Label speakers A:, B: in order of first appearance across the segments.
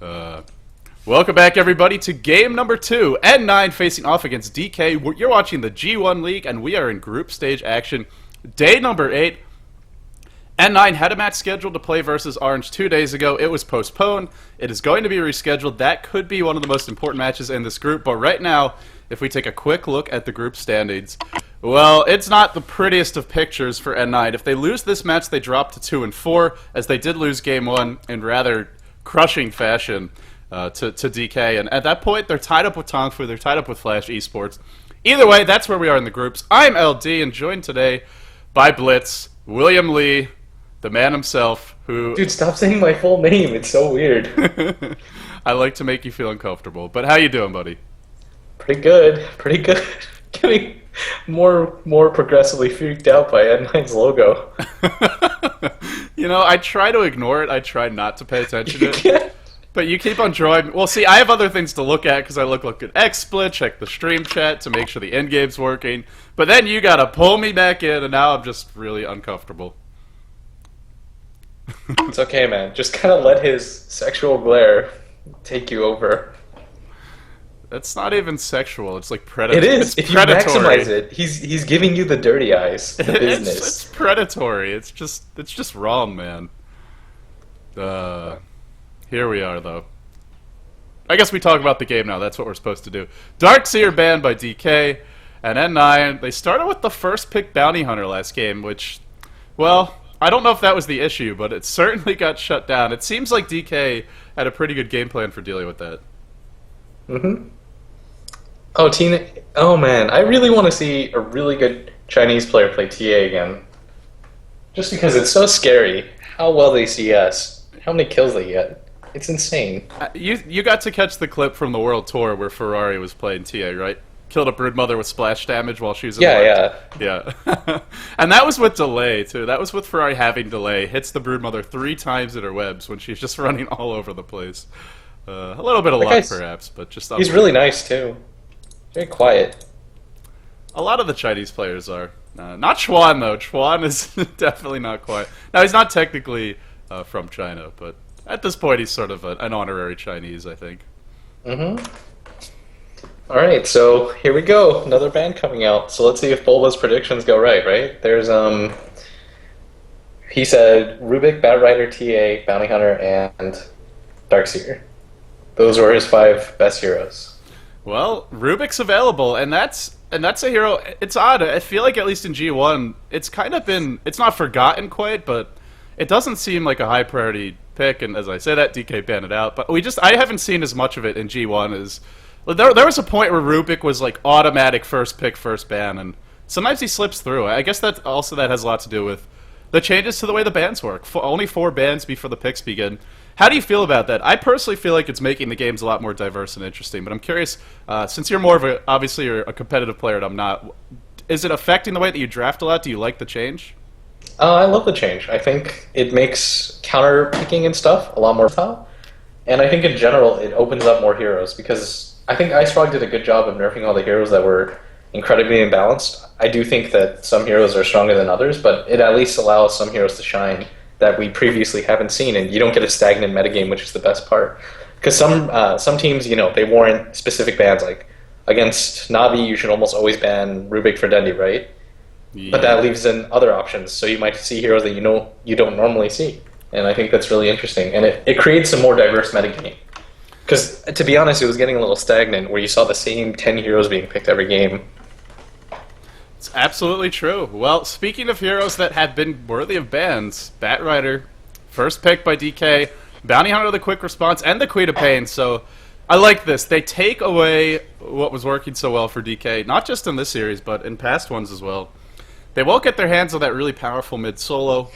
A: Uh, Welcome back, everybody, to game number 2. N9 facing off against DK. You're watching the G1 League, and we are in group stage action. Day number 8. N9 had a match scheduled to play versus Orange 2 days ago. It was postponed. It is going to be rescheduled. That could be one of the most important matches in this group. But right now, if we take a quick look at the group standings, well, it's not the prettiest of pictures for N9. If they lose this match, they drop to 2-4, as they did lose game 1 in rather crushing fashion to DK. And at that point, they're tied up with Tongfu. They're tied up with Flash Esports. Either way, that's where we are in the groups. I'm LD, and joined today by Blitz, William Lee, the man himself, who...
B: Dude, stop saying my full name. It's so weird.
A: I like to make you feel uncomfortable. But how you doing, buddy?
B: Pretty good. Pretty good. Getting more progressively freaked out by N9's logo.
A: You know, I try to ignore it. I try not to pay attention to it. But you keep on drawing... Well, see, I have other things to look at, because I look at XSplit, check the stream chat to make sure the end game's working. But then you gotta pull me back in, and now I'm just really uncomfortable.
B: It's okay, man. Just kind of let his sexual glare take you over.
A: That's not even sexual. It's like predatory.
B: It is.
A: It's
B: if
A: predatory.
B: you maximize it, he's giving you the dirty eyes, the business.
A: It's predatory. It's just wrong, man. Here we are, though. I guess we talk about the game now. That's what we're supposed to do. Darkseer banned by DK, and N9, they started with the first pick Bounty Hunter last game, which, well, I don't know if that was the issue, but it certainly got shut down. It seems like DK had a pretty good game plan for dealing with that.
B: Mm-hmm. Oh, Tina. Oh, man. I really want to see a really good Chinese player play TA again. Just because it's so scary how well they CS, how many kills they get. It's insane.
A: You got to catch the clip from the World Tour where Ferrari was playing TA, right? Killed a broodmother with splash damage while she was in the Yeah. And that was with delay, too. That was with Ferrari having delay. Hits the broodmother 3 times in her webs when she's just running all over the place. A little bit of luck, perhaps, but just...
B: He's really nice, too. Very quiet.
A: A lot of the Chinese players are. Not Chuan, though. Chuan is definitely not quiet. Now, he's not technically from China, but at this point, he's sort of an honorary Chinese, I think.
B: Mm-hmm. Alright, so here we go. Another band coming out. So let's see if Bulba's predictions go right? There's, he said Rubik, Bat Rider, TA, Bounty Hunter, and Darkseer. Those were his 5 best heroes.
A: Well, Rubik's available, and that's a hero. It's odd. I feel like at least in G1, it's kind of been... It's not forgotten quite, but it doesn't seem like a high priority pick, and as I say that, DK banned it out. But I haven't seen as much of it in G1 as... There was a point where Rubik was like automatic first pick, first ban, and sometimes he slips through. I guess that has a lot to do with the changes to the way the bans work. Only 4 bans before the picks begin. How do you feel about that? I personally feel like it's making the games a lot more diverse and interesting, but I'm curious, since you're more of a, obviously you're a competitive player and I'm not, is it affecting the way that you draft a lot? Do you like the change?
B: I love the change. I think it makes counter picking and stuff a lot more fun, and I think in general it opens up more heroes, because I think IceFrog did a good job of nerfing all the heroes that were incredibly imbalanced. I do think that some heroes are stronger than others, but it at least allows some heroes to shine that we previously haven't seen, and you don't get a stagnant metagame, which is the best part. Because some teams, you know, they warrant specific bans. Like against Navi, you should almost always ban Rubik for Dendi, right? Yeah. But that leaves in other options, so you might see heroes that you don't normally see, and I think that's really interesting, and it creates a more diverse metagame. Because to be honest, it was getting a little stagnant, where you saw the same 10 heroes being picked every game.
A: It's absolutely true. Well, speaking of heroes that have been worthy of bans, Bat Rider, first pick by DK, Bounty Hunter the quick response, and the Queen of Pain, so I like this. They take away what was working so well for DK, not just in this series, but in past ones as well. They won't get their hands on that really powerful mid-solo,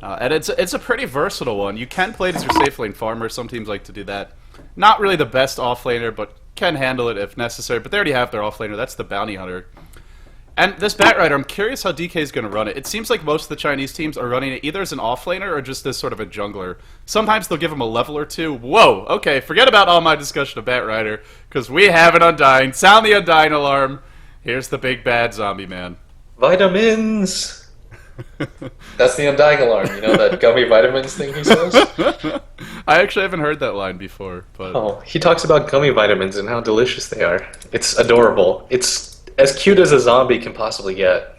A: and it's a pretty versatile one. You can play it as your safe lane farmer. Some teams like to do that. Not really the best offlaner, but can handle it if necessary, but they already have their offlaner. That's the Bounty Hunter. And this Bat Rider, I'm curious how DK is going to run it. It seems like most of the Chinese teams are running it either as an offlaner or just as sort of a jungler. Sometimes they'll give him a level or 2. Whoa, okay, forget about all my discussion of Bat Rider, because we have an Undying. Sound the Undying alarm. Here's the big bad zombie man.
B: Vitamins! That's the Undying alarm, you know, that gummy vitamins thing he says?
A: I actually haven't heard that line before, but
B: Oh, he talks about gummy vitamins and how delicious they are. It's adorable. It's as cute as a zombie can possibly get.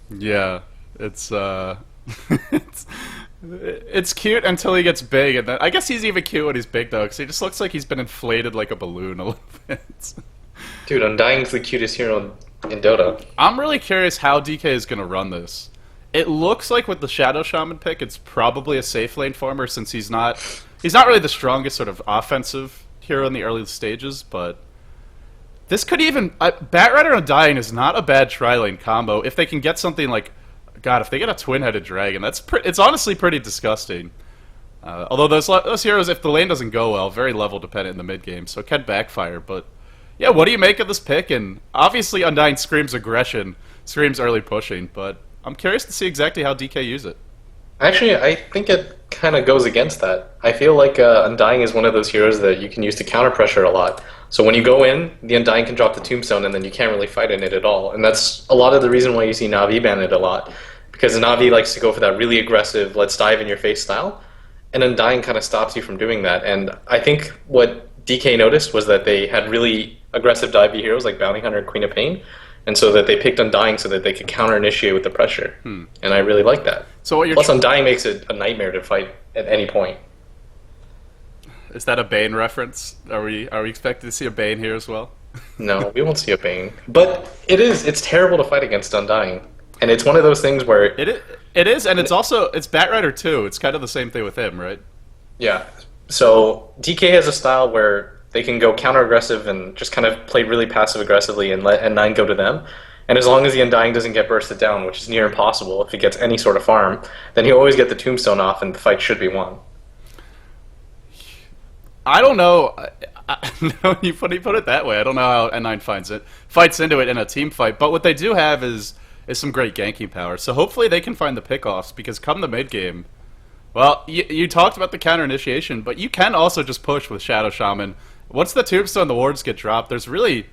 A: yeah, it's it's it's cute until he gets big, and then I guess he's even cute when he's big though, because he just looks like he's been inflated like a balloon a little bit.
B: Dude, Undying's the cutest hero in Dota.
A: I'm really curious how DK is going to run this. It looks like with the Shadow Shaman pick, it's probably a safe lane farmer since he's not really the strongest sort of offensive hero in the early stages, but this could even Batrider and Undying is not a bad tri-lane combo if they can get something like God, if they get a twin-headed dragon, it's honestly pretty disgusting. Although those heroes, if the lane doesn't go well, very level dependent in the mid game, so it can backfire, but yeah, what do you make of this pick? And obviously Undying screams aggression, screams early pushing, but I'm curious to see exactly how DK use it.
B: Actually, I think it kind of goes against that. I feel like Undying is one of those heroes that you can use to counter pressure a lot. So when you go in, the Undying can drop the Tombstone, and then you can't really fight in it at all. And that's a lot of the reason why you see Na'Vi ban it a lot. Because Na'Vi likes to go for that really aggressive, let's dive in your face style, and Undying kind of stops you from doing that. And I think what DK noticed was that they had really aggressive divey heroes like Bounty Hunter and Queen of Pain, and so that they picked Undying so that they could counter-initiate with the pressure. And I really like that.
A: So what you're
B: Plus, Undying makes it a nightmare to fight at any point.
A: Is that a Bane reference? Are we expected to see a Bane here as well?
B: No, we won't see a Bane. But it's terrible to fight against Undying. And it's one of those things where...
A: It is, and it's Batrider too. It's kind of the same thing with him, right?
B: Yeah. So DK has a style where they can go counter-aggressive and just kind of play really passive-aggressively and let N9 go to them. And as long as the Undying doesn't get bursted down, which is near impossible if he gets any sort of farm, then he'll always get the Tombstone off and the fight should be won.
A: I don't know. No, you put it that way. I don't know how N9 fights into it in a team fight. But what they do have is some great ganking power. So hopefully they can find the pickoffs, because come the mid game, well, you talked about the counter initiation, but you can also just push with Shadow Shaman. Once the Tombstone, the wards get dropped, there's really,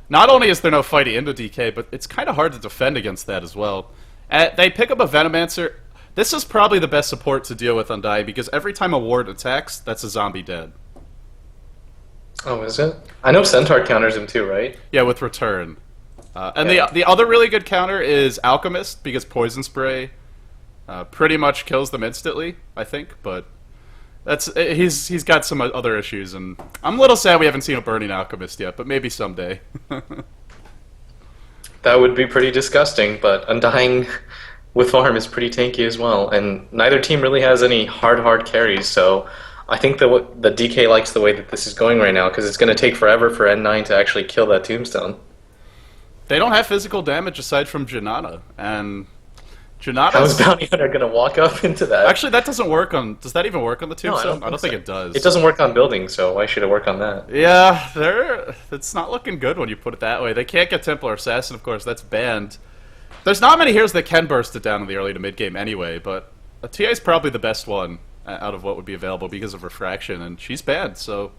A: not only is there no fighting into DK, but it's kind of hard to defend against that as well. They pick up a Venomancer. This is probably the best support to deal with Undying, because every time a ward attacks, that's a zombie dead.
B: Oh, is it? I know Centaur counters him too, right?
A: Yeah, with Return. And the other really good counter is Alchemist, because Poison Spray pretty much kills them instantly, I think, but he's got some other issues, and I'm a little sad we haven't seen a Burning Alchemist yet, but maybe someday.
B: That would be pretty disgusting, but Undying with farm is pretty tanky as well, and neither team really has any hard carries, so I think that the DK likes the way that this is going right now, because it's going to take forever for N9 to actually kill that Tombstone.
A: They don't have physical damage aside from Janata, and Janata.
B: How is Bounty Hunter going to walk up into that?
A: Actually, that doesn't work on... Does that even work on the Tombstone?
B: No, I don't
A: think it does.
B: It doesn't work on buildings, so why should it work on that?
A: Yeah, it's not looking good when you put it that way. They can't get Templar Assassin, of course, that's banned. There's not many heroes that can burst it down in the early to mid game anyway, but TA is probably the best one out of what would be available because of Refraction, and she's banned, so...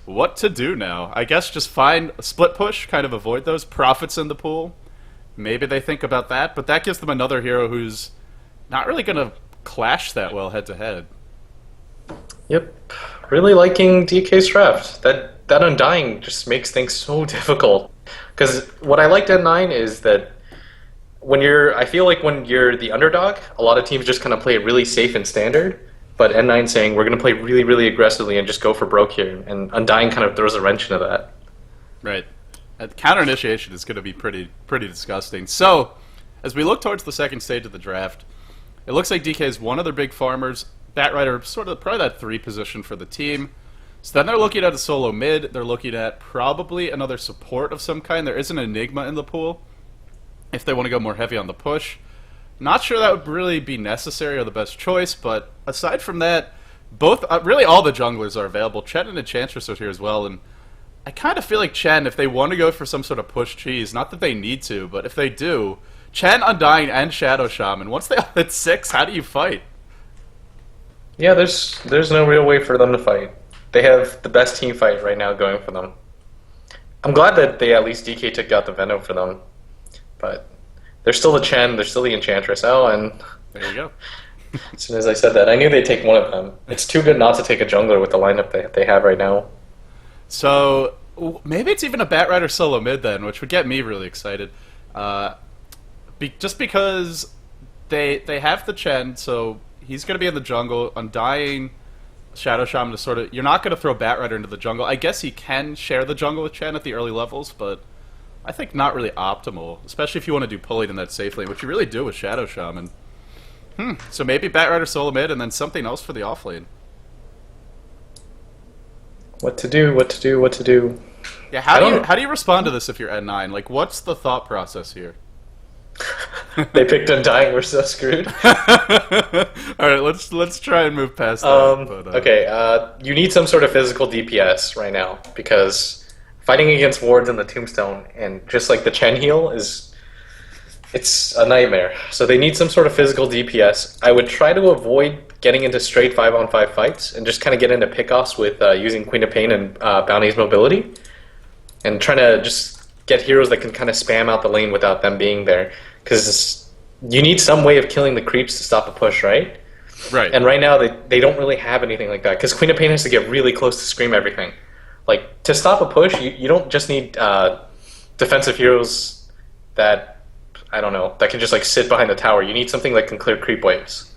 A: What to do now? I guess just find a split push, kind of avoid those. Profits in the pool. Maybe they think about that, but that gives them another hero who's not really going to clash that well head-to-head.
B: Yep. Really liking DK's draft. That Undying just makes things so difficult. Because what I liked at 9 is that I feel like when you're the underdog, a lot of teams just kind of play it really safe and standard. But N9 saying, we're going to play really, really aggressively and just go for broke here. And Undying kind of throws a wrench into that.
A: Right. Counter initiation is going to be pretty disgusting. So, as we look towards the second stage of the draft, it looks like DK is one of their big farmers. Batrider, sort of probably that 3 position for the team. So then they're looking at a solo mid. They're looking at probably another support of some kind. There is an Enigma in the pool if they want to go more heavy on the push. Not sure that would really be necessary or the best choice, but aside from that, both really all the junglers are available. Chen and Enchantress are here as well, and I kind of feel like Chen, if they want to go for some sort of push cheese, not that they need to, but if they do, Chen, Undying, and Shadow Shaman, once they all hit 6, how do you fight?
B: Yeah, there's no real way for them to fight. They have the best team fight right now going for them. I'm glad that they at least DK took out the Venom for them, but There's still the Chen, there's still the Enchantress. Oh, and
A: There you go.
B: as soon as I said that, I knew they'd take one of them. It's too good not to take a jungler with the lineup they have right now.
A: So maybe it's even a Batrider solo mid then, which would get me really excited. Just because they have the Chen, so he's going to be in the jungle. Undying, Shadow Shaman to sort of... You're not going to throw Batrider into the jungle. I guess he can share the jungle with Chen at the early levels, but I think not really optimal, especially if you want to do pulling in that safe lane, which you really do with Shadow Shaman. So maybe Batrider solo mid and then something else for the off lane.
B: What to do, what to do, what to do.
A: Yeah, how do you respond to this if you're N9? Like, what's the thought process here?
B: They picked Undying, we're so screwed.
A: Alright, let's try and move past that.
B: Okay, you need some sort of physical DPS right now, because fighting against wards in the Tombstone and just like the Chen heal it's a nightmare. So they need some sort of physical DPS. I would try to avoid getting into straight 5-on-5 fights and just kind of get into pickoffs with using Queen of Pain and Bounty's mobility, and trying to just get heroes that can kind of spam out the lane without them being there, because you need some way of killing the creeps to stop a push, right?
A: Right.
B: And right now they don't really have anything like that, because Queen of Pain has to get really close to scream everything. Like, to stop a push, you don't just need defensive heroes that, I don't know, that can just like sit behind the tower. You need something that can clear creep waves,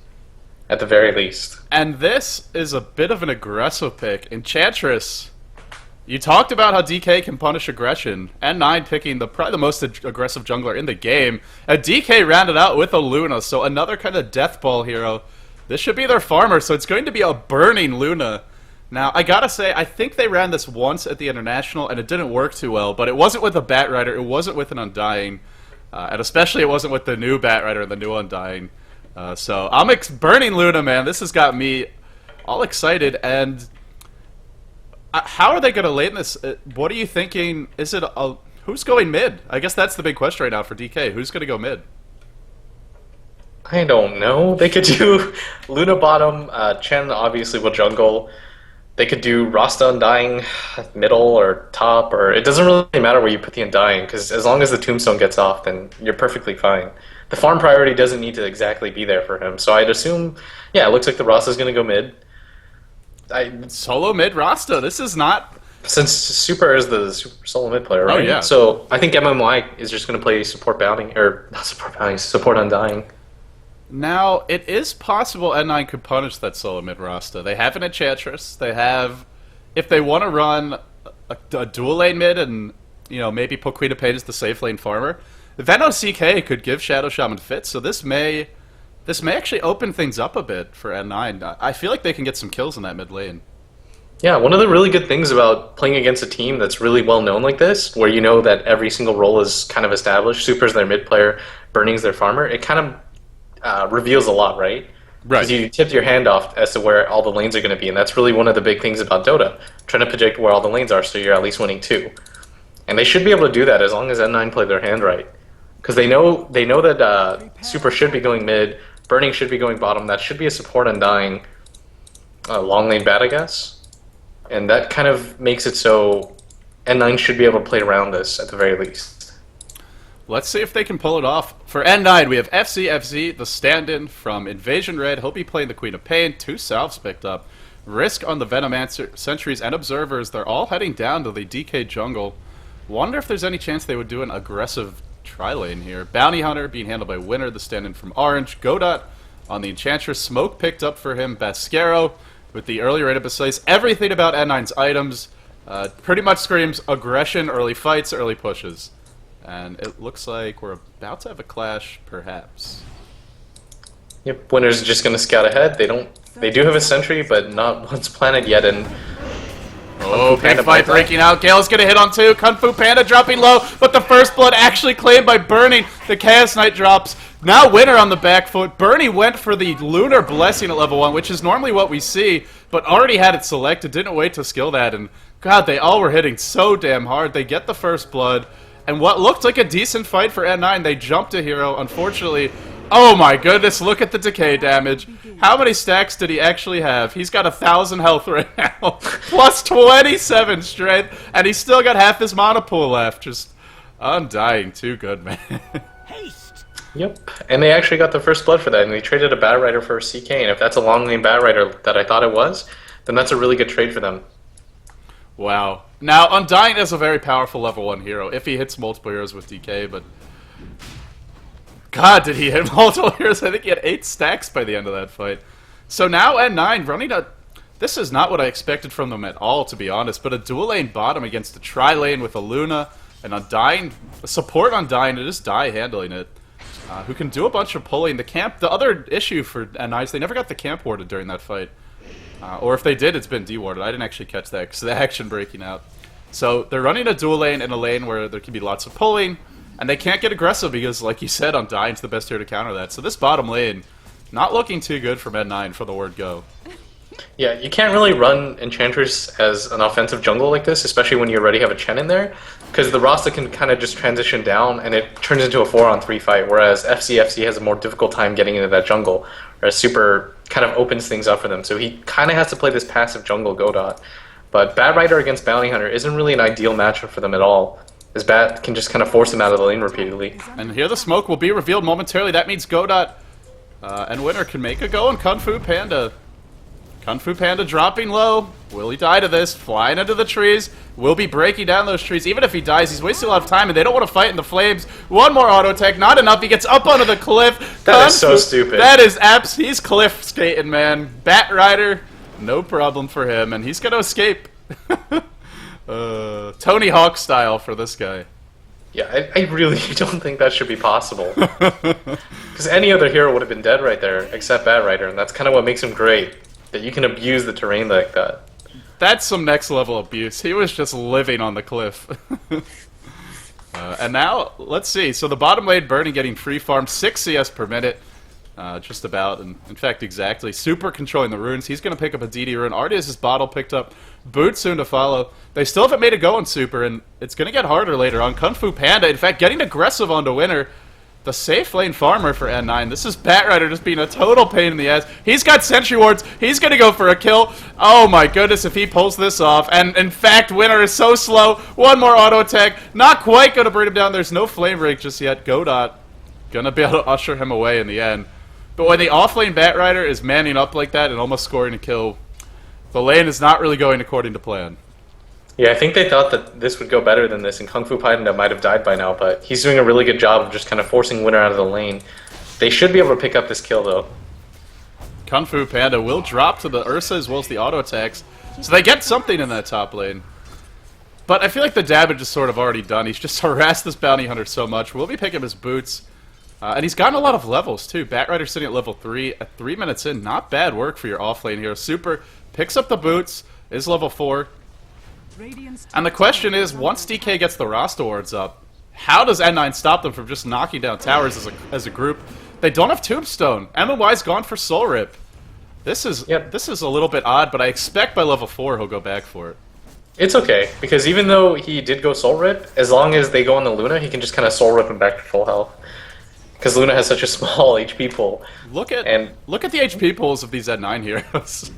B: at the very least.
A: And this is a bit of an aggressive pick. Enchantress, you talked about how DK can punish aggression. N9 picking probably the most aggressive jungler in the game. And DK rounded out with a Luna, so another kind of death ball hero. This should be their farmer, so it's going to be a burning Luna. Now, I gotta say, I think they ran this once at the International, and it didn't work too well, but it wasn't with a Batrider, it wasn't with an Undying, and especially it wasn't with the new Batrider and the new Undying. So, I'm burning Luna, man. This has got me all excited, and how are they gonna lane this? What are you thinking? Is it who's going mid? I guess that's the big question right now for DK. Who's gonna go mid?
B: I don't know. They could do Luna bottom, Chen obviously will jungle. They could do Rasta Undying middle or top, or it doesn't really matter where you put the Undying, because as long as the Tombstone gets off, then you're perfectly fine. The farm priority doesn't need to exactly be there for him, so I'd assume, yeah, it looks like the Rasta's going to go mid.
A: Solo mid Rasta, this is not...
B: Since Super is the super solo mid player, right?
A: Oh, yeah.
B: So I think MMY is just going to play support Bounty, or not support Bounty, support Undying.
A: Now, it is possible N9 could punish that solo mid Rasta. They have an Enchantress. They have, if they want to run a dual lane mid and, you know, maybe put Queen of Pain as the safe lane farmer, Veno CK could give Shadow Shaman fits, so this may actually open things up a bit for N9. I feel like they can get some kills in that mid lane.
B: Yeah, one of the really good things about playing against a team that's really well known like this, where you know that every single role is kind of established, Super's their mid player, Burning's their farmer, it kind of reveals a lot, right?
A: Right.
B: Because you tipped your hand off as to where all the lanes are going to be, and that's really one of the big things about Dota, trying to predict where all the lanes are so you're at least winning two. And they should be able to do that as long as N9 play their hand right. Because they know that Super should be going mid, Burning should be going bottom, that should be a support Undying, long lane bat, I guess. And that kind of makes it so N9 should be able to play around this at the very least.
A: Let's see if they can pull it off. For N9, we have FZ, the stand-in from Invasion Red. He'll be playing the Queen of Pain. 2 salves picked up. Risk on the Venomancer, Sentries, and Observers. They're all heading down to the DK jungle. Wonder if there's any chance they would do an aggressive tri-lane here. Bounty Hunter being handled by Winner, the stand-in from Orange. godz on the Enchantress. Smoke picked up for him. Basquero with the early rate of Besides. Everything about N9's items pretty much screams aggression, early fights, early pushes. And it looks like we're about to have a clash, perhaps.
B: Yep, Winner's just going to scout ahead. They do have a sentry, but not once planted yet. And
A: oh, big fight breaking out. Gale's going to hit on 2. Kung Fu Panda dropping low, but the first blood actually claimed by Burning. The Chaos Knight drops. Now Winner on the back foot. Bernie went for the Lunar Blessing at level 1, which is normally what we see, but already had it selected. Didn't wait to skill that, and God, they all were hitting so damn hard. They get the first blood. And what looked like a decent fight for N9, they jumped a hero. Unfortunately, oh my goodness, look at the decay damage. How many stacks did he actually have? He's got 1,000 health right now, plus 27 strength, and he's still got half his mana pool left. Just Undying, too good, man.
B: Yep, and they actually got the first blood for that, and they traded a Bat Rider for a CK, and if that's a long lane Bat Rider that I thought it was, then that's a really good trade for them.
A: Wow. Now, Undying is a very powerful level 1 hero if he hits multiple heroes with DK, but... God, did he hit multiple heroes? I think he had 8 stacks by the end of that fight. So now N9 running a... This is not what I expected from them at all, to be honest, but a dual lane bottom against a tri-lane with a Luna, and Undying... Support Undying, and just Die handling it. Who can do a bunch of pulling. The other issue for N9 is they never got the camp warded during that fight. Or if they did, it's been dewarded. I didn't actually catch that because of the action breaking out. So they're running a dual lane in a lane where there can be lots of pulling, and they can't get aggressive because, like you said, Undying's the best hero to counter that. So this bottom lane, not looking too good for N9 for the word go.
B: Yeah, you can't really run Enchantress as an offensive jungle like this, especially when you already have a Chen in there, because the roster can kind of just transition down and it turns into a 4-on-3 fight, whereas FC has a more difficult time getting into that jungle, whereas Super kind of opens things up for them, so he kind of has to play this passive jungle godot. But Bat Rider against Bounty Hunter isn't really an ideal matchup for them at all, as Bat can just kind of force him out of the lane repeatedly.
A: And here the smoke will be revealed momentarily. That means Godot and Winner can make a go on Kung Fu Panda. Kung Fu Panda dropping low. Will he die to this? Flying into the trees. Will be breaking down those trees. Even if he dies, he's wasting a lot of time, and they don't want to fight in the flames. One more auto tech, not enough. He gets up onto the cliff.
B: That is so stupid.
A: That is he's cliff skating, man. Bat Rider, no problem for him, and he's going to escape. Tony Hawk style for this guy.
B: Yeah, I really don't think that should be possible. Because any other hero would have been dead right there, except Bat Rider, and that's kind of what makes him great. That you can abuse the terrain like that.
A: That's some next level abuse. He was just living on the cliff. And now, let's see. So the bottom lane, Burning getting free farm, 6 CS per minute. Just about, and in fact exactly. Super controlling the runes. He's going to pick up a DD rune. Already has his bottle picked up. Boot soon to follow. They still haven't made a go on Super, and it's going to get harder later on. Kung Fu Panda, in fact, getting aggressive onto Winner. The safe lane farmer for N9. This is Bat Rider just being a total pain in the ass. He's got sentry wards. He's going to go for a kill. Oh my goodness, if he pulls this off. And in fact, Winner is so slow. One more auto attack. Not quite going to bring him down. There's no flame break just yet. Godot going to be able to usher him away in the end. But when the offlane Bat Rider is manning up like that and almost scoring a kill, the lane is not really going according to plan.
B: Yeah, I think they thought that this would go better than this, and Kung Fu Panda might have died by now, but he's doing a really good job of just kind of forcing Winner out of the lane. They should be able to pick up this kill, though.
A: Kung Fu Panda will drop to the Ursa as well as the auto attacks, so they get something in that top lane. But I feel like the damage is sort of already done. He's just harassed this Bounty Hunter so much. We'll be picking up his boots. And he's gotten a lot of levels, too. Bat Rider sitting at level 3 at 3 minutes in. Not bad work for your offlane hero. Super picks up the boots, is level 4. And the question is, once DK gets the roster wards up, how does N9 stop them from just knocking down towers as a group? They don't have Tombstone. MMY's gone for Soul Rip. This is a little bit odd, but I expect by level 4 he'll go back for it.
B: It's okay, because even though he did go Soul Rip, as long as they go on the Luna, he can just kind of Soul Rip him back to full health. Because Luna has such a small HP pool.
A: Look at the HP pools of these N9 heroes.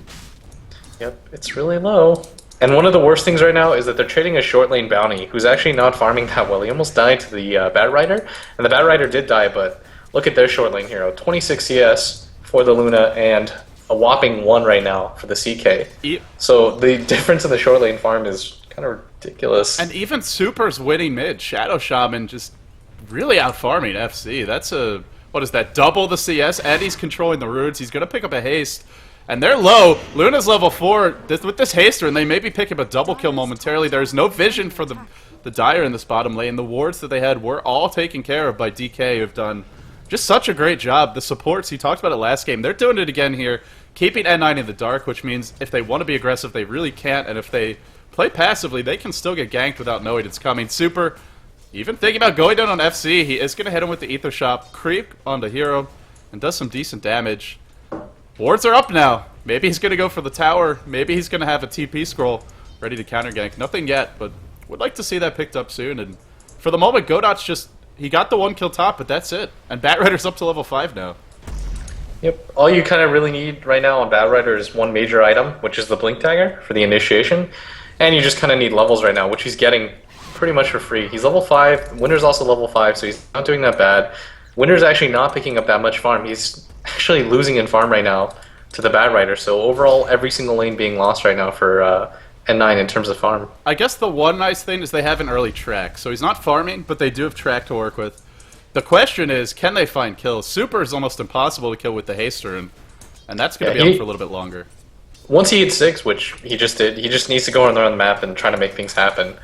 B: Yep, it's really low. And one of the worst things right now is that they're trading a short lane Bounty, who's actually not farming that well. He almost died to the Bat Rider, and the Bat Rider did die, but look at their short lane hero. 26 CS for the Luna, and a whopping 1 right now for the CK. So the difference in the short lane farm is kind of ridiculous.
A: And even Super's winning mid. Shadow Shaman just really out-farming FC. That's what is that, double the CS, and he's controlling the runes. He's going to pick up a haste. And they're low. Luna's level 4. With this haster, and they maybe pick up a double kill momentarily. There's no vision for the Dire in this bottom lane. The wards that they had were all taken care of by DK, who've done just such a great job. The supports, he talked about it last game, they're doing it again here, keeping N9 in the dark, which means if they want to be aggressive, they really can't. And if they play passively, they can still get ganked without knowing it's coming. Super, even thinking about going down on FC, he is going to hit him with the Ether Shop, creep onto Hero, and does some decent damage. Wards are up now. Maybe he's going to go for the tower. Maybe he's going to have a TP scroll ready to counter gank. Nothing yet, but would like to see that picked up soon. And for the moment, Godot's just... He got the 1 kill top, but that's it. And Bat Rider's up to level 5 now.
B: Yep. All you kind of really need right now on Bat Rider is one major item, which is the Blink Dagger for the initiation. And you just kind of need levels right now, which he's getting pretty much for free. He's level 5. Winner's also level 5, so he's not doing that bad. Winner's actually not picking up that much farm. He's actually losing in farm right now to the Bad Rider. So overall, every single lane being lost right now for N9 in terms of farm.
A: I guess the one nice thing is they have an early track. So he's not farming, but they do have track to work with. The question is, can they find kills? Super is almost impossible to kill with the Haster, and that's going to be up for a little bit longer.
B: Once he hits 6, which he just did, he just needs to go around the map and try to make things happen.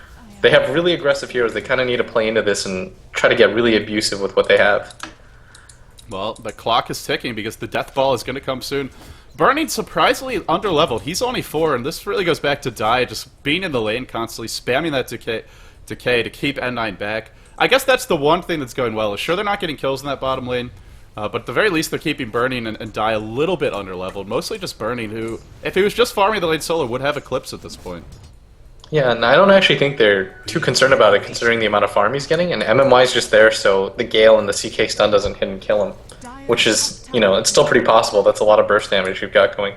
B: They have really aggressive heroes. They kind of need to play into this and try to get really abusive with what they have.
A: Well, the clock is ticking because the death ball is going to come soon. Burning surprisingly under-leveled. He's only 4, and this really goes back to Die, just being in the lane constantly, spamming that decay to keep N9 back. I guess that's the one thing that's going well. Sure, they're not getting kills in that bottom lane, but at the very least they're keeping Burning and Die a little bit under-leveled. Mostly just Burning, who, if he was just farming the lane solo, would have Eclipse at this point.
B: Yeah, and I don't actually think they're too concerned about it considering the amount of farm he's getting, and MMY is just there so the Gale and the CK stun doesn't hit and kill him. Which is, you know, it's still pretty possible. That's a lot of burst damage you've got going.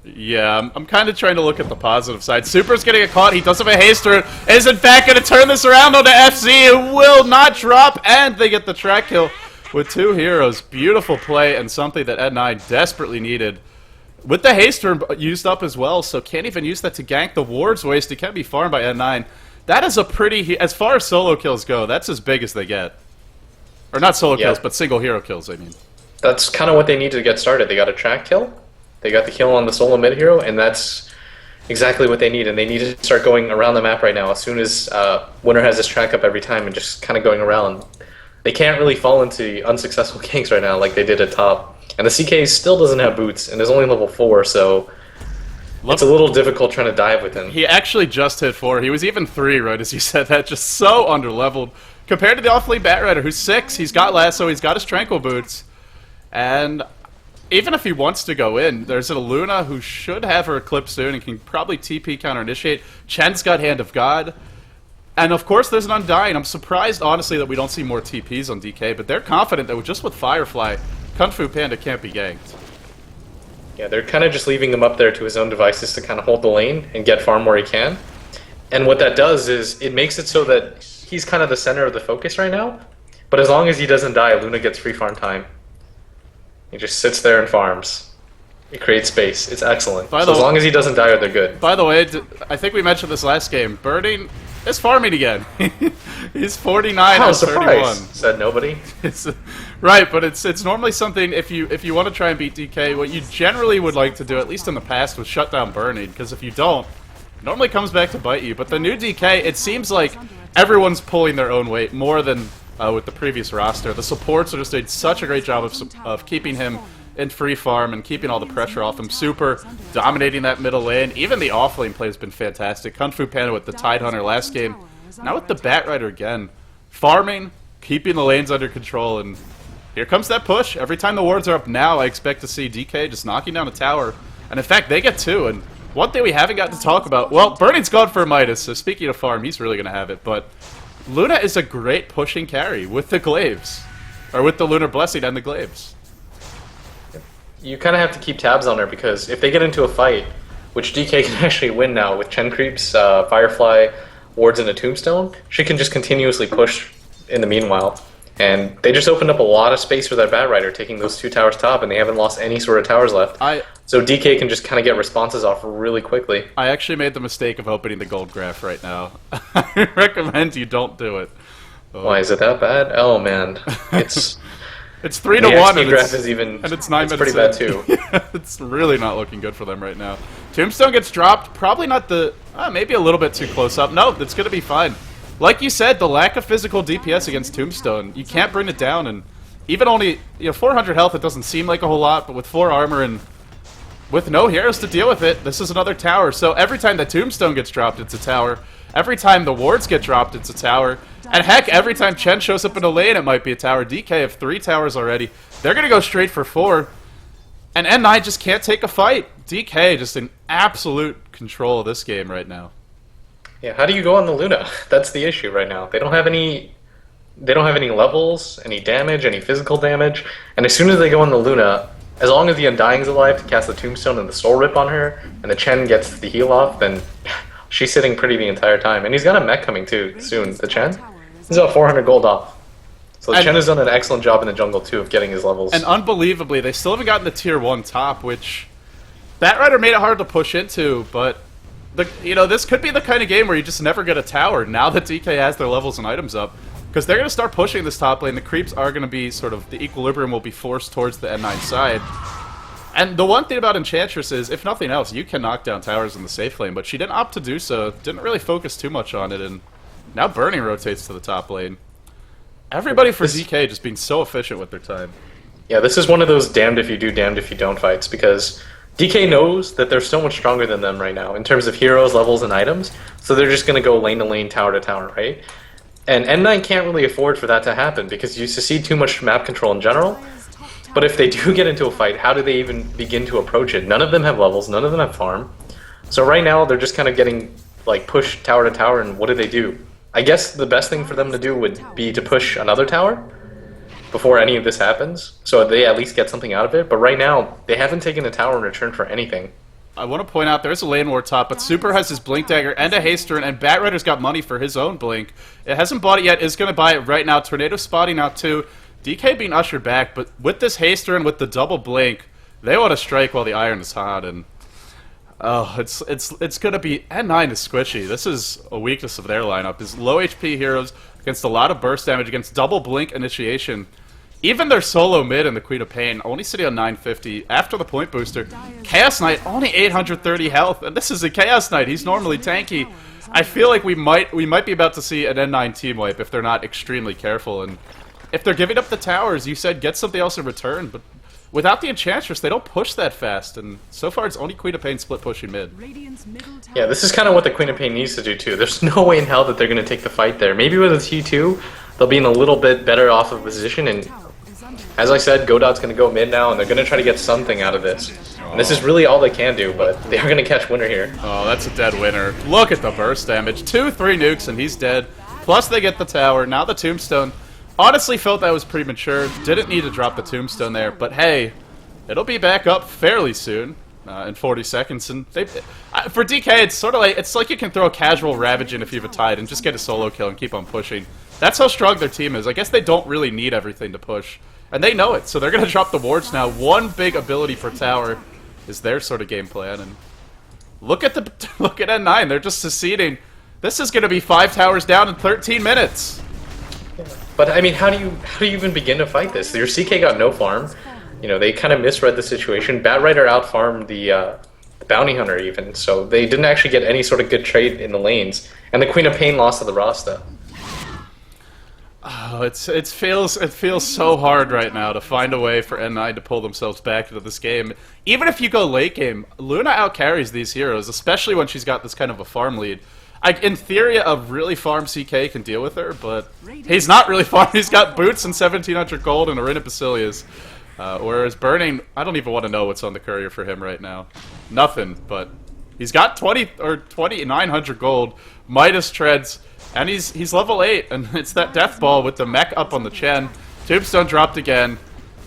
A: Yeah, I'm kind of trying to look at the positive side. Super's getting a caught. He does have a Haster. Is in fact going to turn this around onto FC. It will not drop, and they get the track kill with 2 heroes. Beautiful play and something that N9 desperately needed. With the Haster used up as well, so can't even use that to gank the ward's waste. It can't be farmed by N9. That is a pretty, as far as solo kills go, that's as big as they get. Or not solo kills, but single hero kills, I mean.
B: That's kind of what they need to get started. They got a track kill, they got the kill on the solo mid hero, and that's exactly what they need. And they need to start going around the map right now as soon as Winner has his track up every time and just kind of going around. They can't really fall into unsuccessful ganks right now like they did at top. And the CK still doesn't have boots and is only level 4, so it's a little difficult trying to dive with him.
A: He actually just hit 4. He was even 3, right as you said that. Just so under-leveled. Compared to the off-lane Bat Rider, who's 6, he's got Lasso, he's got his Tranquil boots. And even if he wants to go in, there's a Luna who should have her Eclipse soon and can probably TP counter-initiate. Chen's got Hand of God. And of course there's an Undying. I'm surprised, honestly, that we don't see more TPs on DK, but they're confident that just with Firefly, Kung Fu Panda can't be ganked.
B: Yeah, they're kind of just leaving him up there to his own devices to kind of hold the lane and get farm where he can. And what that does is it makes it so that he's kind of the center of the focus right now. But as long as he doesn't die, Luna gets free farm time. He just sits there and farms. It creates space. It's excellent. So as long as he doesn't die, they're good.
A: By the way, I think we mentioned this last game. Burning is farming again. He's 49 out of 31.
B: Said nobody.
A: Right, but it's normally something, if you want to try and beat DK, what you generally would like to do, at least in the past, was shut down Burning, because if you don't, it normally comes back to bite you. But the new DK, it seems like everyone's pulling their own weight more than with the previous roster. The supports are just doing such a great job of keeping him in free farm and keeping all the pressure off him. Super dominating that middle lane. Even the off lane play has been fantastic. Kung Fu Panda with the Tidehunter last game. Now with the Bat Rider again. Farming, keeping the lanes under control, and here comes that push. Every time the wards are up now, I expect to see DK just knocking down a tower. And in fact, they get 2. And one thing we haven't got to talk about, well, Burning's gone for a Midas, so speaking of farm, he's really going to have it. But Luna is a great pushing carry with the Glaives. Or with the Lunar Blessing and the Glaives.
B: You kind of have to keep tabs on her because if they get into a fight, which DK can actually win now with Chen Creeps, Firefly, wards, and a Tombstone, she can just continuously push in the meanwhile. And they just opened up a lot of space for that Bat Rider, taking those 2 towers top, and they haven't lost any sort of towers left. So DK can just kind of get responses off really quickly.
A: I actually made the mistake of opening the gold graph right now. I recommend you don't do it.
B: Why, is it that bad? Oh, man. It's...
A: It's 3 to 1, and
B: graph is even,
A: it's 9 minutes
B: pretty bad too.
A: Yeah, it's really not looking good for them right now. Tombstone gets dropped. Probably not the... maybe a little bit too close up. No, it's going to be fine. Like you said, the lack of physical DPS against Tombstone, you can't bring it down, and even only 400 health, it doesn't seem like a whole lot, but with 4 armor and with no heroes to deal with it, this is another tower. So every time the Tombstone gets dropped, it's a tower. Every time the wards get dropped, it's a tower. And heck, every time Chen shows up in a lane, it might be a tower. DK have 3 towers already. They're going to go straight for 4. And N9 just can't take a fight. DK just in absolute control of this game right now.
B: Yeah, how do you go on the Luna? That's the issue right now. They don't have any levels, any damage, any physical damage. And as soon as they go on the Luna, as long as the Undying's alive to cast the Tombstone and the Soul Rip on her, and the Chen gets the heal off, then she's sitting pretty the entire time. And he's got a mech coming too soon, the Chen. He's about 400 gold off. So So Chen has done an excellent job in the jungle, too, of getting his levels.
A: And unbelievably, they still haven't gotten the tier 1 top, which Batrider made it hard to push into, but this could be the kind of game where you just never get a tower now that DK has their levels and items up. Because they're going to start pushing this top lane. The creeps are going to be sort of, the equilibrium will be forced towards the N9 side. And the one thing about Enchantress is, if nothing else, you can knock down towers in the safe lane, but she didn't opt to do so, didn't really focus too much on it, and now Burning rotates to the top lane. Everybody for DK just being so efficient with their time.
B: Yeah, this is one of those damned if you do, damned if you don't fights, because DK knows that they're so much stronger than them right now in terms of heroes, levels, and items, so they're just going to go lane to lane, tower to tower, right? And N9 can't really afford for that to happen because you secede too much map control in general. But if they do get into a fight, how do they even begin to approach it? None of them have levels, none of them have farm. So right now they're just kind of getting like pushed tower to tower, and what do? I guess the best thing for them to do would be to push another tower before any of this happens, so they at least get something out of it. But right now, they haven't taken a tower in return for anything.
A: I want to point out there's a lane war top, but Super has his Blink Dagger and a Haste Rune, and Batrider's got money for his own Blink. It hasn't bought it yet, is going to buy it right now. Tornado spotting out too. DK being ushered back, but with this Haste Rune, with the double Blink, they want to strike while the iron is hot, and oh, it's going to be... N9 is squishy. This is a weakness of their lineup, is low HP heroes against a lot of burst damage, against double Blink initiation. Even their solo mid in the Queen of Pain, only sitting on 950 after the point booster. Chaos Knight, only 830 health, and this is a Chaos Knight. He's normally tanky. I feel like we might be about to see an N9 team wipe if they're not extremely careful. And if they're giving up the towers, you said get something else in return, but without the Enchantress, they don't push that fast. And so far, it's only Queen of Pain split pushing mid.
B: Yeah, this is kind of what the Queen of Pain needs to do too. There's no way in hell that they're going to take the fight there. Maybe with a T2, they'll be in a little bit better off of position, and as I said, godz going to go mid now, and they're going to try to get something out of this. And this is really all they can do, but they are going to catch winner here.
A: Oh, that's a dead winner. Look at the burst damage. 2-3 nukes, and he's dead. Plus they get the tower. Now the tombstone. Honestly felt that was premature. Didn't need to drop the tombstone there, but hey, it'll be back up fairly soon. In 40 seconds, and for DK, it's like you can throw a casual Ravage in if you have a Tide and just get a solo kill and keep on pushing. That's how strong their team is. I guess they don't really need everything to push. And they know it, so they're going to drop the wards now. One big ability per tower is their sort of game plan. And look at N9, they're just seceding. This is going to be 5 towers down in 13 minutes.
B: But I mean, how do you even begin to fight this? Your CK got no farm. You know, they kind of misread the situation. Batrider out-farmed the Bounty Hunter even, so they didn't actually get any sort of good trade in the lanes. And the Queen of Pain lost to the Rasta.
A: Oh, it feels so hard right now to find a way for N9 to pull themselves back into this game. Even if you go late game, Luna out-carries these heroes, especially when she's got this kind of a farm lead. In theory, a really farm CK can deal with her, but he's not really farm. He's got boots and 1,700 gold and a Rin of Basilius. Whereas Burning, I don't even want to know what's on the courier for him right now. Nothing, but he's got 2,900 gold, Midas treads, and he's level 8, and it's that death ball with the mech up on the Chen. Tombstone dropped again.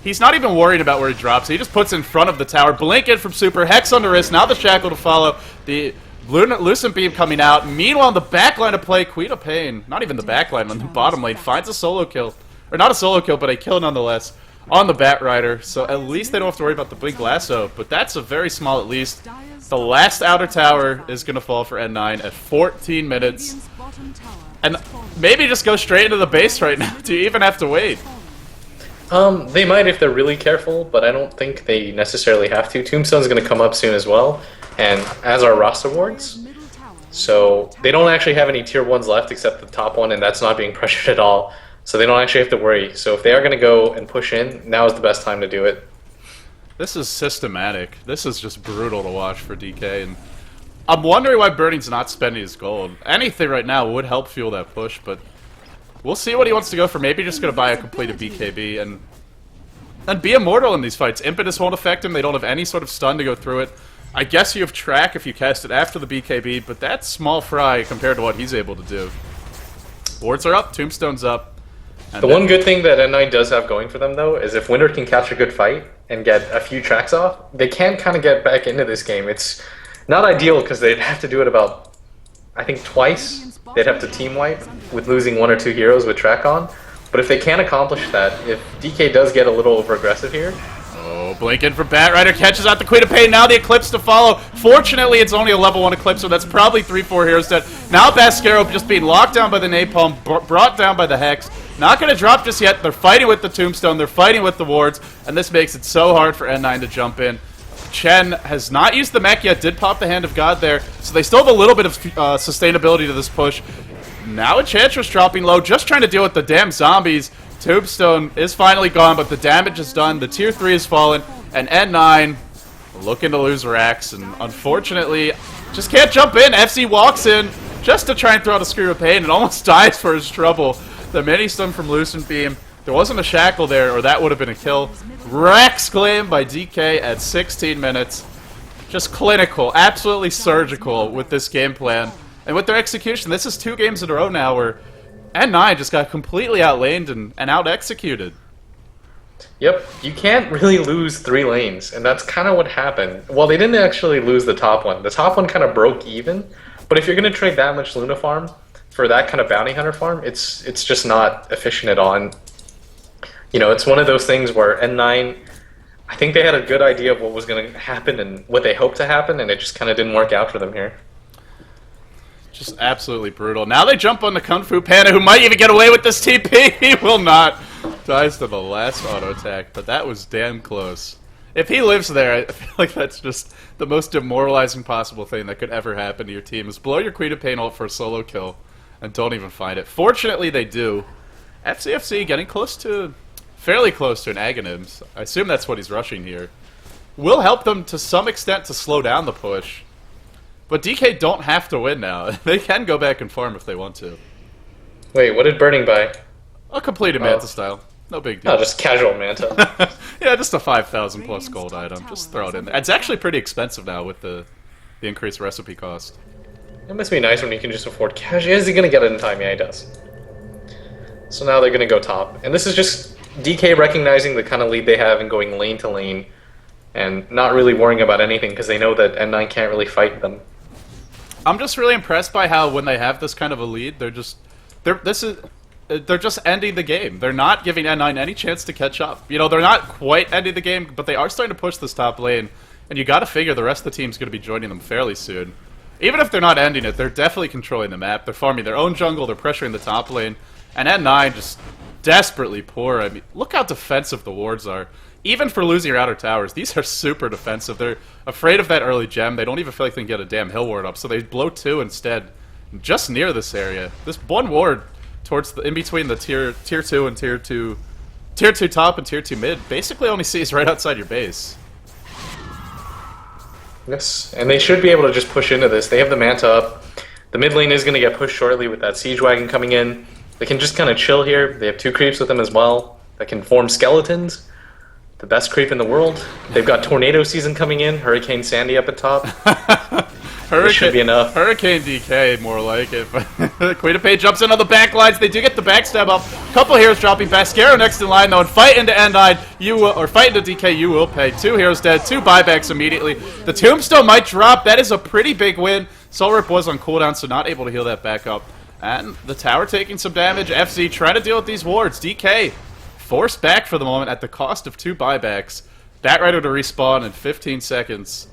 A: He's not even worried about where he drops. He just puts in front of the tower. Blink in from Super, Hex on the wrist, now the Shackle to follow. The Lucent Beam coming out. Meanwhile, in the back line of play, Queen of Pain, not even the back line, on the bottom lane, finds a solo kill. Or not a solo kill, but a kill nonetheless. On the Batrider, so at least they don't have to worry about the Blink Lasso, but that's a very small at least. The last outer tower is going to fall for N9 at 14 minutes. And maybe just go straight into the base right now. Do you even have to wait?
B: They might if they're really careful, but I don't think they necessarily have to. Tombstone's going to come up soon as well, and as are Rasta wards. So they don't actually have any tier 1s left except the top one, and that's not being pressured at all. So they don't actually have to worry. So if they are going to go and push in, now is the best time to do it.
A: This is systematic. This is just brutal to watch for DK. And I'm wondering why Burning's not spending his gold. Anything right now would help fuel that push, but we'll see what he wants to go for. Maybe just going to buy a completed BKB and be immortal in these fights. Impetus won't affect him. They don't have any sort of stun to go through it. I guess you have track if you cast it after the BKB, but that's small fry compared to what he's able to do. Wards are up. Tombstone's up.
B: The one good thing that N9 does have going for them, though, is if Winter can catch a good fight and get a few tracks off, they can kind of get back into this game. It's not ideal because they'd have to do it about, I think, twice. They'd have to team wipe with losing 1 or 2 heroes with track on. But if they can't accomplish that, if DK does get a little over-aggressive here...
A: Oh, blink in for Batrider, catches out the Queen of Pain, now the Eclipse to follow. Fortunately, it's only a level 1 Eclipse, so that's probably 3-4 heroes dead. Now Basquero just being locked down by the Napalm, brought down by the Hex. Not going to drop just yet. They're fighting with the Tombstone, they're fighting with the wards, and this makes it so hard for N9 to jump in. Chen has not used the mech yet, did pop the Hand of God there, so they still have a little bit of sustainability to this push. Now Enchantress dropping low, just trying to deal with the damn zombies. Tombstone is finally gone, but the damage is done. The tier 3 has fallen, and N9 looking to lose Rax, and unfortunately, just can't jump in. FC walks in just to try and throw out a Scream of Pain and almost dies for his trouble. The mini stun from Lucent Beam. There wasn't a shackle there, or that would have been a kill. Rax claim by DK at 16 minutes. Just clinical, absolutely surgical with this game plan. And with their execution, this is 2 games in a row now where N9 just got completely outlaned and out-executed.
B: Yep, you can't really lose 3 lanes, and that's kind of what happened. Well, they didn't actually lose the top one. The top one kind of broke even, but if you're going to trade that much Luna farm for that kind of bounty hunter farm, it's just not efficient at all. And, you know, it's one of those things where N9, I think they had a good idea of what was going to happen and what they hoped to happen, and it just kind of didn't work out for them here.
A: Just absolutely brutal. Now they jump on the Kung Fu Panda, who might even get away with this TP. He will not. Dies to the last auto attack, but that was damn close. If he lives there, I feel like that's just the most demoralizing possible thing that could ever happen to your team, is blow your Queen of Pain ult for a solo kill and don't even find it. Fortunately, they do. FCFC getting close to, fairly close to an Aghanims. I assume that's what he's rushing here. Will help them to some extent to slow down the push. But DK don't have to win now. They can go back and farm if they want to.
B: Wait, what did Burning buy?
A: A completed Manta style. No big deal.
B: Oh, just casual Manta.
A: Yeah, just a 5,000 plus gold item. Just throw it in there. It's actually pretty expensive now with the increased recipe cost.
B: It must be nice when you can just afford cash. Is he going to get it in time? Yeah, he does. So now they're going to go top. And this is just DK recognizing the kind of lead they have and going lane to lane and not really worrying about anything because they know that N9 can't really fight them.
A: I'm just really impressed by how when they have this kind of a lead, they're just ending the game. They're not giving N9 any chance to catch up. You know, they're not quite ending the game, but they are starting to push this top lane, and you got to figure the rest of the team's going to be joining them fairly soon. Even if they're not ending it, they're definitely controlling the map. They're farming their own jungle, they're pressuring the top lane, and N9 just desperately poor. I mean, look how defensive the wards are. Even for losing your outer towers, these are super defensive. They're afraid of that early gem. They don't even feel like they can get a damn hill ward up, so they blow 2 instead, just near this area. This one ward towards the in between the tier 2 and tier 2 top and tier 2 mid basically only sees right outside your base.
B: Yes, and they should be able to just push into this. They have the Manta up. The mid lane is going to get pushed shortly with that Siege Wagon coming in. They can just kind of chill here. They have 2 creeps with them as well that can form skeletons. The best creep in the world. They've got Tornado Season coming in. Hurricane Sandy up at top. This should be enough.
A: Hurricane DK, more like it. Queen of Pain jumps in on the back lines. They do get the backstab up. Couple heroes dropping. Basquero next in line, though, and fight into N9. Fight into DK, you will pay. 2 heroes dead, 2 buybacks immediately. The Tombstone might drop. That is a pretty big win. Soul Rip was on cooldown, so not able to heal that back up. And the tower taking some damage. FC trying to deal with these wards. DK forced back for the moment at the cost of 2 buybacks. Batrider to respawn in 15 seconds.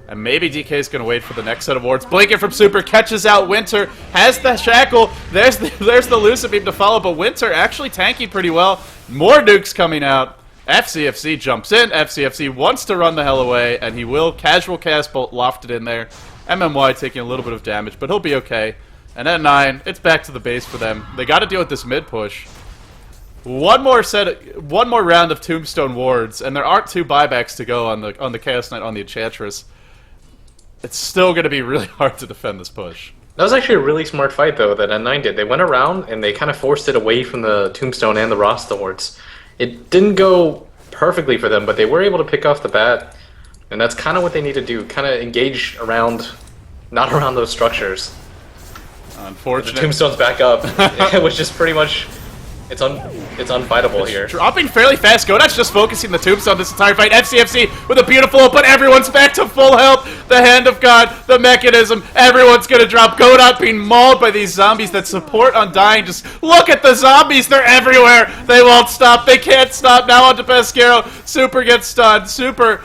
A: And maybe DK is going to wait for the next set of wards. Blinking from Super, catches out Winter, has the shackle. There's the Lucid Beam to follow, but Winter actually tanking pretty well. More nukes coming out. FCFC jumps in. FCFC wants to run the hell away, and he will. Casual cast bolt lofted in there. MMY taking a little bit of damage, but he'll be okay. And at 9, it's back to the base for them. They got to deal with this mid push. One more round of Tombstone wards, and there aren't 2 buybacks to go on the Chaos Knight on the Enchantress. It's still going to be really hard to defend this push.
B: That was actually a really smart fight, though, that N9 did. They went around, and they kind of forced it away from the Tombstone and the Rasta wards. It didn't go perfectly for them, but they were able to pick off the bat, and that's kind of what they need to do, kind of engage around, not around those structures.
A: Unfortunately.
B: The Tombstone's back up, which is pretty much It's unfightable here.
A: Dropping fairly fast. godz just focusing the tombstone this entire fight. FCFC with a beautiful open. Everyone's back to full health. The hand of God, the mechanism. Everyone's gonna drop. godz being mauled by these zombies that support Undying. Just look at the zombies. They're everywhere. They won't stop. They can't stop. Now on to Pescaro. Super gets stunned. Super,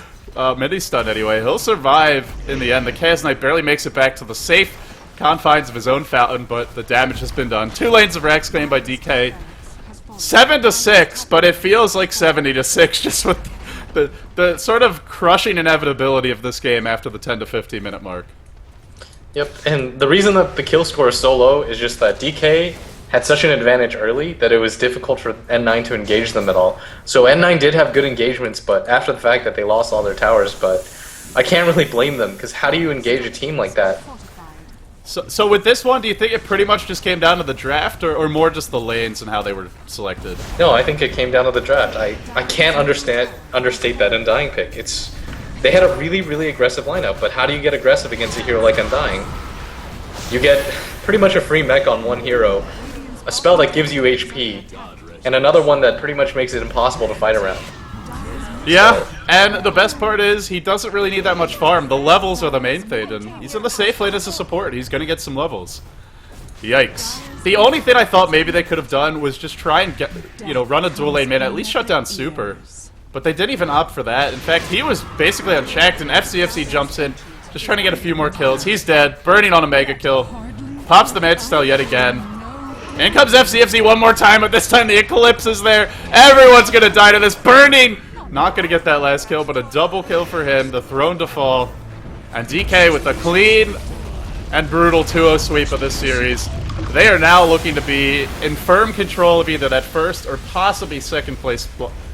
A: mini stunned anyway. He'll survive in the end. The Chaos Knight barely makes it back to the safe confines of his own fountain, but the damage has been done. 2 lanes of Rax claimed by DK. 7-6, but it feels like 70-6 just with the sort of crushing inevitability of this game after the 10 to 15 minute mark.
B: Yep, and the reason that the kill score is so low is just that DK had such an advantage early that it was difficult for N9 to engage them at all. So N9 did have good engagements, but after the fact that they lost all their towers, but I can't really blame them, because how do you engage a team like that?
A: So with this one, do you think it pretty much just came down to the draft, or more just the lanes and how they were selected?
B: No, I think it came down to the draft. I can't understate that Undying pick. They had a really, really aggressive lineup, but how do you get aggressive against a hero like Undying? You get pretty much a free mech on one hero, a spell that gives you HP, and another one that pretty much makes it impossible to fight around.
A: Yeah, and the best part is he doesn't really need that much farm. The levels are the main thing, and he's in the safe lane as a support. He's going to get some levels. Yikes. The only thing I thought maybe they could have done was just try and get, run a dual lane mid, at least shut down Super. But they didn't even opt for that. In fact, he was basically unchecked, and FCFC jumps in, just trying to get a few more kills. He's dead, burning on a mega kill. Pops the Manchester yet again. In comes FCFC one more time, but this time the Eclipse is there. Everyone's going to die to this burning. Not going to get that last kill, but a double kill for him, the throne to fall. And DK with a clean and brutal 2-0 sweep of this series. They are now looking to be in firm control of either that first or possibly second place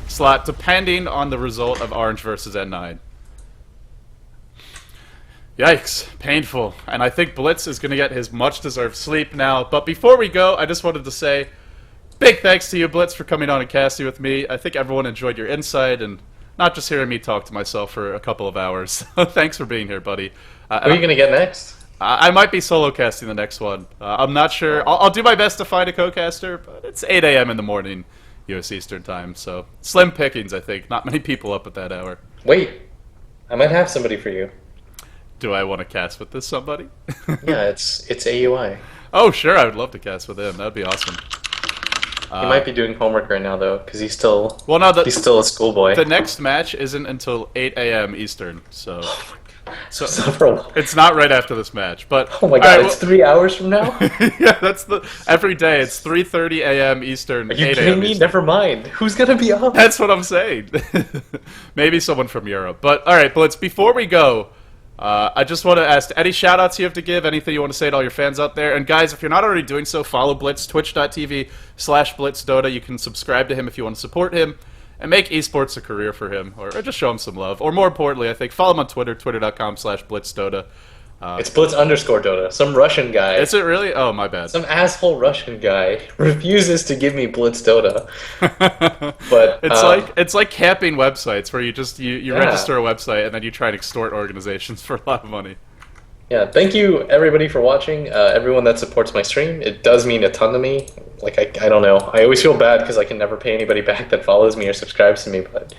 A: slot, depending on the result of Orange versus N9. Yikes, painful. And I think Blitz is going to get his much-deserved sleep now. But before we go, I just wanted to say, big thanks to you, Blitz, for coming on and casting with me. I think everyone enjoyed your insight and not just hearing me talk to myself for a couple of hours. Thanks for being here, buddy.
B: Who are you going to get next?
A: I might be solo casting the next one. I'm not sure. I'll do my best to find a co-caster, but it's 8 a.m. in the morning, U.S. Eastern Time, so slim pickings, I think. Not many people up at that hour.
B: Wait, I might have somebody for you.
A: Do I want to cast with this somebody?
B: Yeah, it's AUI.
A: Oh, sure, I would love to cast with him. That'd be awesome.
B: He might be doing homework right now, though, because he's still he's still a schoolboy.
A: The next match isn't until 8 a.m. Eastern, so...
B: So
A: it's not right after this match, but
B: oh my god, it's 3 hours from now.
A: Yeah, that's every day. It's 3:30 a.m. Eastern.
B: Are you kidding me? Never mind. Who's gonna be up?
A: That's what I'm saying. Maybe someone from Europe. But all right, Blitz. Before we go, I just want to ask any shout-outs you have to give. Anything you want to say to all your fans out there? And guys, if you're not already doing so, follow Blitz. Twitch.tv/blitzdota. You can subscribe to him if you want to support him and make esports a career for him, or just show him some love. Or more importantly, I think, follow him on Twitter, twitter.com/blitzdota.
B: It's Blitz_Dota. Some Russian guy.
A: Is it really? Oh, my bad.
B: Some asshole Russian guy refuses to give me Blitzdota. But
A: it's like camping websites where you register a website and then you try and extort organizations for a lot of money.
B: Yeah, thank you everybody for watching. Everyone that supports my stream, it does mean a ton to me. Like I don't know, I always feel bad because I can never pay anybody back that follows me or subscribes to me. But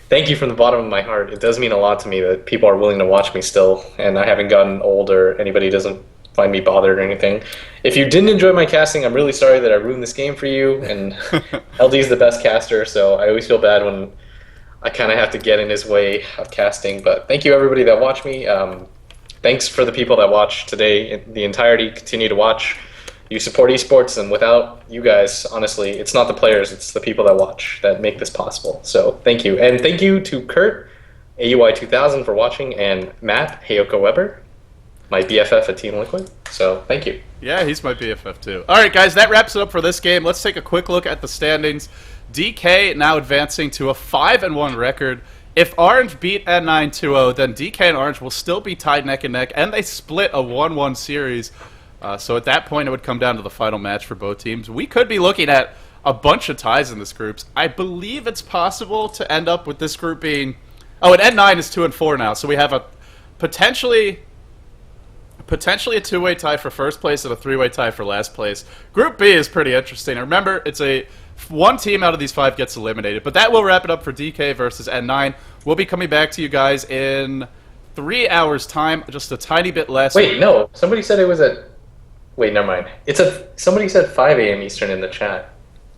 B: thank you from the bottom of my heart. It does mean a lot to me that people are willing to watch me still, and I haven't gotten old or anybody doesn't find me bothered or anything. If you didn't enjoy my casting, I'm really sorry that I ruined this game for you. And LD is the best caster, so I always feel bad when I kind of have to get in his way of casting. But thank you everybody that watched me. Thanks for the people that watch today, the entirety. Continue to watch. You support esports, and without you guys, honestly, it's not the players, it's the people that watch that make this possible. So thank you. And thank you to Kurt, AUI2000 for watching, and Matt, Hayoko Weber, my BFF at Team Liquid. So thank you.
A: Yeah, he's my BFF too. All right, guys, that wraps it up for this game. Let's take a quick look at the standings. DK now advancing to a 5-1 record. If Orange beat N9 2-0, then DK and Orange will still be tied neck and neck, and they split a 1-1 series. So at that point, it would come down to the final match for both teams. We could be looking at a bunch of ties in this group. I believe it's possible to end up with this group being... Oh, and N9 is 2-4 now, so we have a potentially Potentially a two-way tie for first place and a three-way tie for last place. Group B is pretty interesting. Remember, it's a one team out of these 5 gets eliminated. But that will wrap it up for DK versus N9. We'll be coming back to you guys in 3 hours' time, just a tiny bit less.
B: Wait, no. Somebody said it was at... Wait, never mind. Somebody said 5 a.m. Eastern in the chat.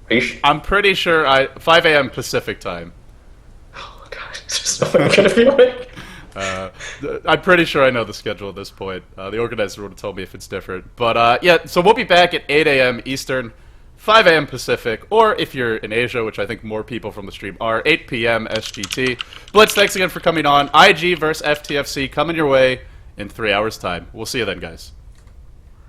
B: Are you
A: I'm pretty sure 5 a.m. Pacific time.
B: Oh, God. Is someone going to be awake?
A: I'm pretty sure I know the schedule at this point. The organizer would have told me if it's different. But yeah, so we'll be back at 8 a.m. Eastern, 5 a.m. Pacific, or if you're in Asia, which I think more people from the stream are, 8 p.m. SGT. Blitz, thanks again for coming on. IG versus FTFC coming your way in 3 hours' time. We'll see you then, guys.